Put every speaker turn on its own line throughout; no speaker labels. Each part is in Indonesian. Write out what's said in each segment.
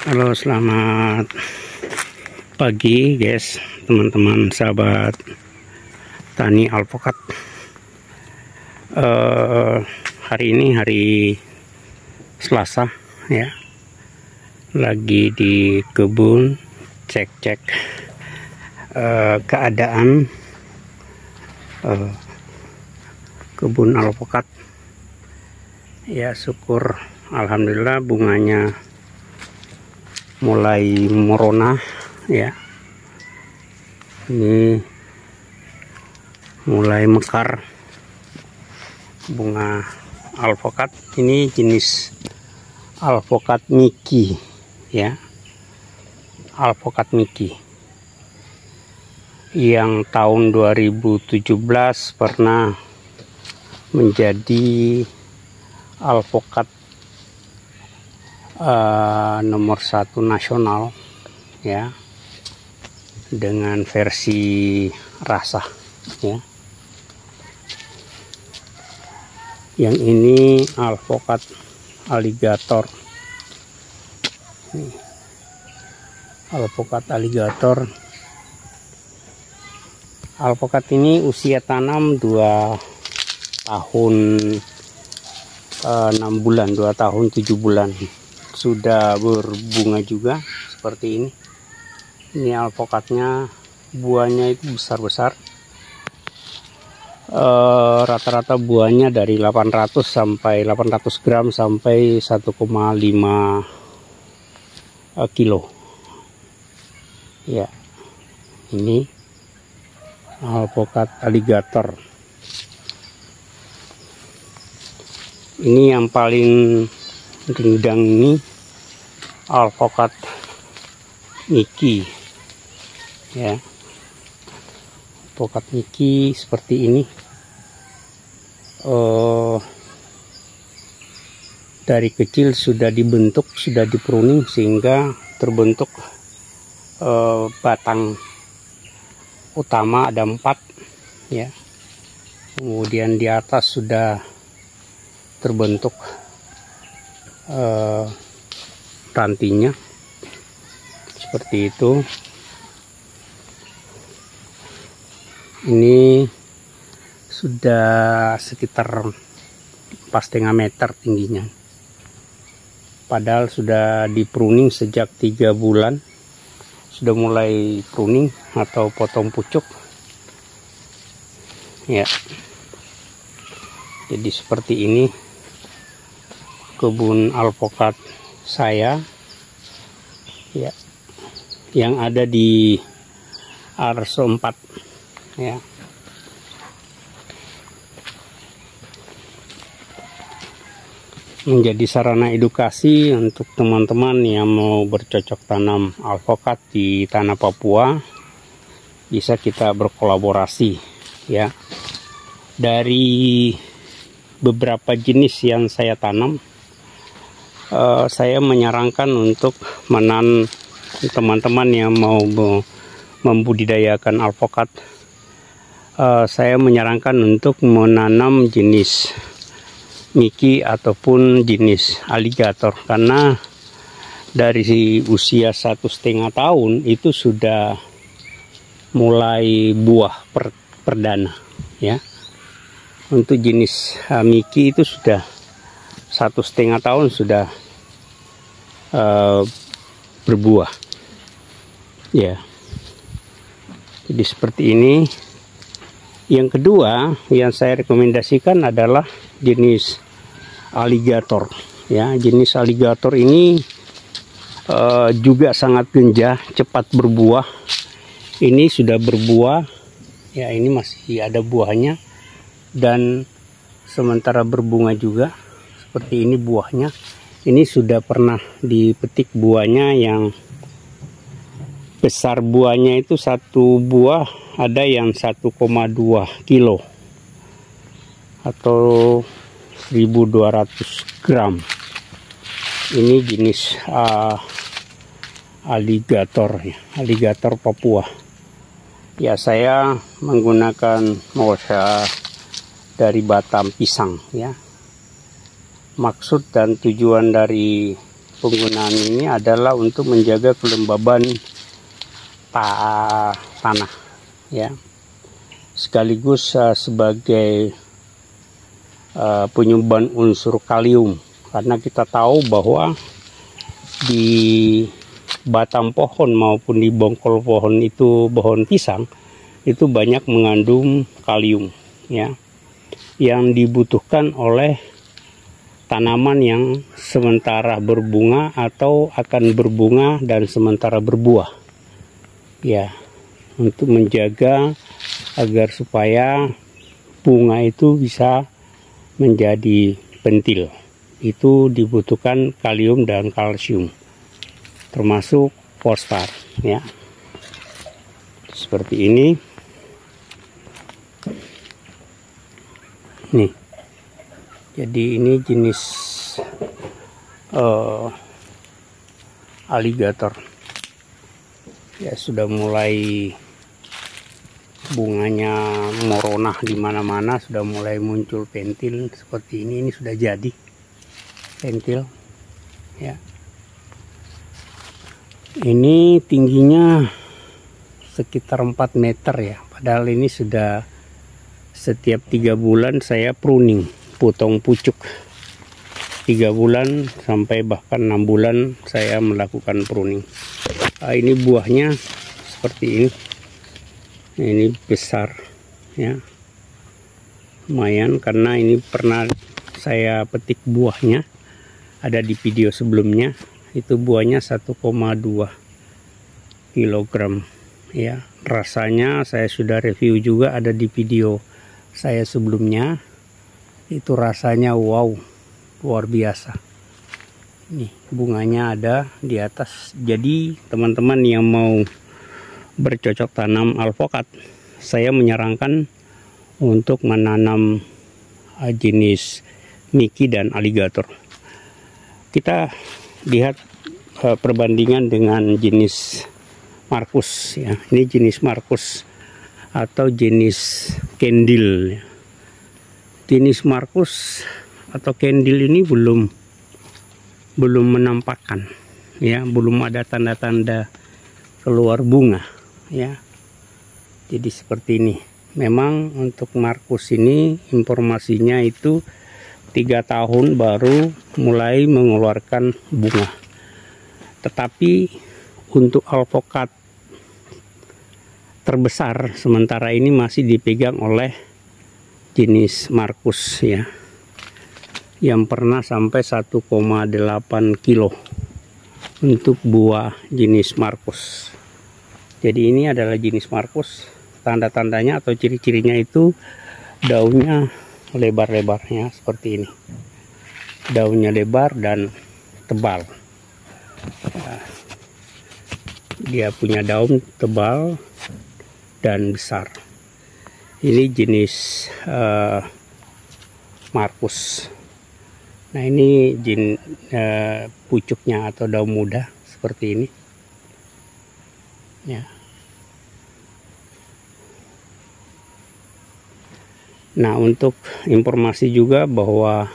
Halo, selamat pagi guys, teman-teman sahabat tani alpukat. Hari ini hari Selasa ya, lagi di kebun cek-cek keadaan kebun alpukat ya. Syukur alhamdulillah bunganya mulai merona ya, ini mulai mekar bunga alpukat. Ini jenis alpukat Miki ya, alpukat Miki yang tahun 2017 pernah menjadi alpukat nomor 1 nasional ya, dengan versi rasa ya. Yang ini alpukat aligator, alpukat aligator. Alpukat ini usia tanam 2 tahun 6 bulan, 2 tahun 7 bulan. Sudah berbunga juga seperti ini. Ini alpukatnya, buahnya itu besar-besar. Rata-rata buahnya dari 800 sampai 800 gram sampai 1,5 kilo. Ya, ini alpukat aligator. Ini yang paling rindang, ini alpukat Miki ya, alpukat Miki seperti ini. Dari kecil sudah dibentuk, sudah dipruning sehingga terbentuk batang utama ada 4 ya, kemudian di atas sudah terbentuk rantingnya seperti itu. Ini sudah sekitar 4,5 meter tingginya, padahal sudah di pruning sejak 3 bulan, sudah mulai pruning atau potong pucuk ya. Jadi seperti ini kebun alpukat saya ya, yang ada di Arso 4 ya. Menjadi sarana edukasi untuk teman-teman yang mau bercocok tanam alpukat di tanah Papua, bisa kita berkolaborasi ya. Dari beberapa jenis yang saya tanam, saya menyarankan untuk teman-teman yang mau membudidayakan alpukat, saya menyarankan untuk menanam jenis Miki ataupun jenis aligator, karena dari usia 1,5 tahun itu sudah mulai buah perdana ya. Untuk jenis Miki itu sudah 1,5 tahun sudah berbuah ya. Jadi seperti ini. Yang kedua yang saya rekomendasikan adalah jenis aligator ya. Jenis aligator ini juga sangat genjah, cepat berbuah. Ini sudah berbuah ya, ini masih ada buahnya, dan sementara berbunga juga. Seperti ini buahnya. Ini sudah pernah dipetik buahnya, yang besar buahnya itu satu buah ada yang 1,2 kilo atau 1.200 gram. Ini jenis aligator ya, aligator Papua ya. Saya menggunakan mulsa dari batang pisang ya. Maksud dan tujuan dari penggunaan ini adalah untuk menjaga kelembaban tanah, ya, sekaligus sebagai penyumbang unsur kalium, karena kita tahu bahwa di batang pohon maupun di bongkol pohon itu, pohon pisang itu banyak mengandung kalium, ya, yang dibutuhkan oleh tanaman yang sementara berbunga atau akan berbunga dan sementara berbuah, ya, untuk menjaga agar supaya bunga itu bisa menjadi pentil. Itu dibutuhkan kalium dan kalsium, termasuk fosfor, ya, seperti ini. Nih, jadi ini jenis aligator, ya, sudah mulai bunganya meronah di mana-mana, sudah mulai muncul pentil seperti ini. Ini sudah jadi pentil, ya. Ini tingginya sekitar 4 meter, ya, padahal ini sudah setiap 3 bulan saya pruning, potong pucuk. 3 bulan sampai bahkan 6 bulan saya melakukan pruning. Ini buahnya seperti ini. Ini besar, ya, lumayan, karena ini pernah saya petik buahnya, ada di video sebelumnya. Itu buahnya 1,2 kilogram, ya. Rasanya saya sudah review juga, ada di video saya sebelumnya. Itu rasanya wow, luar biasa. Nih, bunganya ada di atas. Jadi teman-teman yang mau bercocok tanam alpokat, saya menyarankan untuk menanam jenis Mickey dan aligator. Kita lihat perbandingan dengan jenis Marcus, ya. Ini jenis Marcus atau jenis Candle. Jenis Marcus atau Candle ini belum menampakkan, ya, belum ada tanda-tanda keluar bunga, ya. Jadi seperti ini. Memang untuk Marcus ini informasinya itu 3 tahun baru mulai mengeluarkan bunga. Tetapi untuk alpokat terbesar sementara ini masih dipegang oleh jenis Marcus, ya, yang pernah sampai 1,8 kilo untuk buah jenis Marcus. Jadi ini adalah jenis Marcus. Tanda-tandanya atau ciri-cirinya itu daunnya lebar-lebarnya seperti ini. Daunnya lebar dan tebal. Dia punya daun tebal dan besar. Ini jenis Marcus. Nah, ini pucuknya atau daun muda seperti ini, ya. Nah, untuk informasi juga bahwa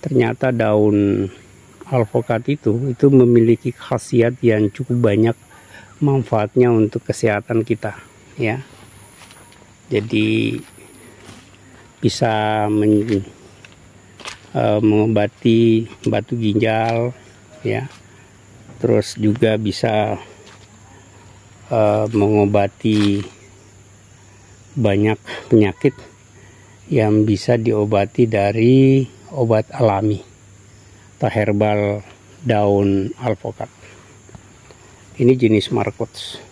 ternyata daun alpokat itu memiliki khasiat yang cukup banyak manfaatnya untuk kesehatan kita, ya. Jadi bisa mengobati batu ginjal, ya. Terus juga bisa mengobati banyak penyakit yang bisa diobati dari obat alami atau herbal daun alpokat. Ini jenis Marcus,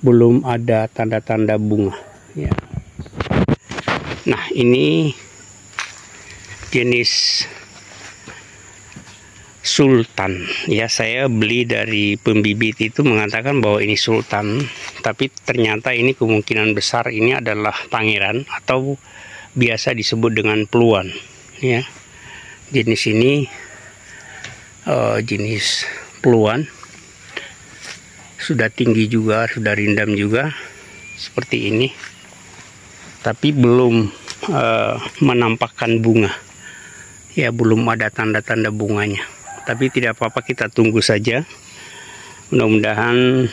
belum ada tanda-tanda bunga, ya. Nah, ini jenis Sultan, ya. Saya beli dari pembibit itu mengatakan bahwa ini Sultan, tapi ternyata ini kemungkinan besar ini adalah Pangeran atau biasa disebut dengan Peluan, ya. Jenis ini jenis Peluan, sudah tinggi juga, sudah rindam juga seperti ini, tapi belum menampakkan bunga, ya, belum ada tanda-tanda bunganya. Tapi tidak apa-apa, kita tunggu saja. Mudah-mudahan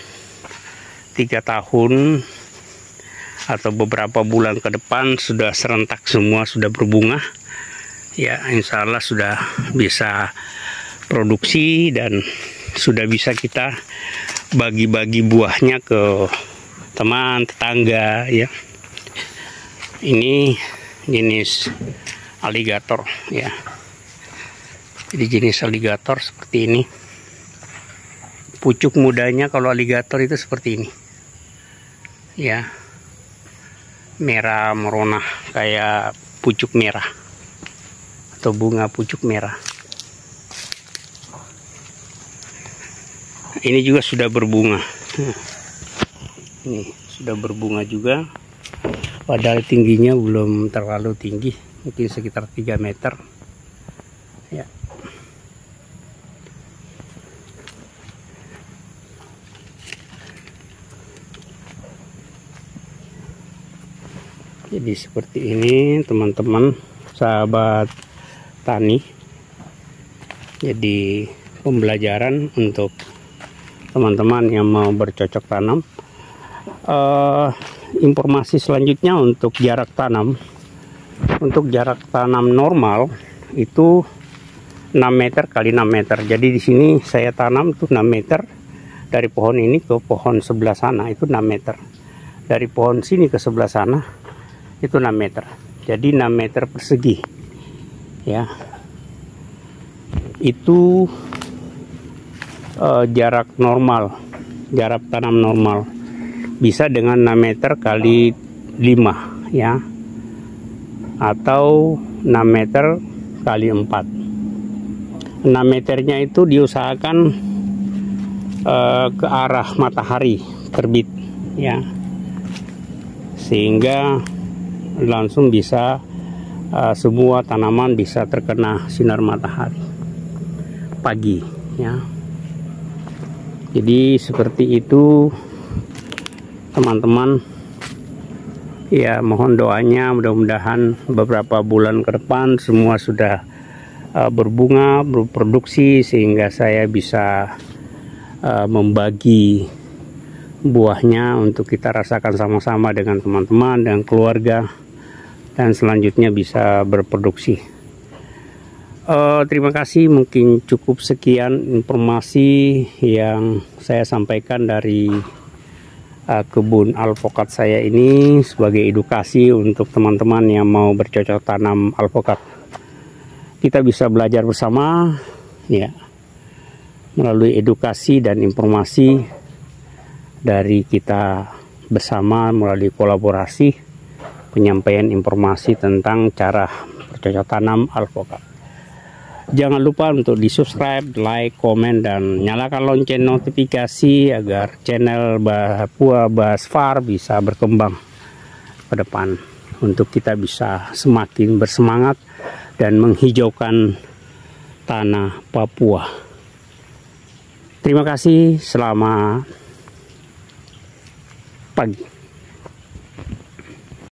3 tahun atau beberapa bulan ke depan sudah serentak semua, sudah berbunga. Ya, insya Allah sudah bisa produksi dan sudah bisa kita bagi-bagi buahnya ke teman, tetangga ya. Ini jenis aligator ya. Jadi jenis aligator seperti ini. Pucuk mudanya kalau aligator itu seperti ini. Ya. Merah merona kayak pucuk merah atau bunga pucuk merah. Ini juga sudah berbunga. Ini sudah berbunga juga. Padahal tingginya belum terlalu tinggi, mungkin sekitar 3 meter. Ya. Jadi seperti ini teman-teman, sahabat tani. Jadi pembelajaran untuk teman-teman yang mau bercocok tanam. Informasi selanjutnya untuk jarak tanam. Untuk jarak tanam normal itu 6 meter kali 6 meter. Jadi di sini saya tanam itu 6 meter. Dari pohon ini ke pohon sebelah sana itu 6 meter. Dari pohon sini ke sebelah sana itu 6 meter. Jadi 6 meter persegi. Ya. Itu jarak normal, jarak tanam normal. Bisa dengan 6 meter kali 5 ya. Atau 6 meter kali 4. 6 meternya itu diusahakan ke arah matahari terbit ya. Sehingga langsung bisa semua tanaman bisa terkena sinar matahari pagi ya. Jadi seperti itu teman-teman ya, mohon doanya mudah-mudahan beberapa bulan ke depan semua sudah berbunga, berproduksi, sehingga saya bisa membagi buahnya untuk kita rasakan sama-sama dengan teman-teman dan keluarga, dan selanjutnya bisa berproduksi. Terima kasih, mungkin cukup sekian informasi yang saya sampaikan dari kebun alpukat saya ini sebagai edukasi untuk teman-teman yang mau bercocok tanam alpukat. Kita bisa belajar bersama ya, melalui edukasi dan informasi dari kita bersama melalui kolaborasi penyampaian informasi tentang cara bercocok tanam alpukat. Jangan lupa untuk di subscribe, like, komen, dan nyalakan lonceng notifikasi agar channel Papua Bahas Far bisa berkembang ke depan, untuk kita bisa semakin bersemangat dan menghijaukan tanah Papua. Terima kasih, selamat pagi.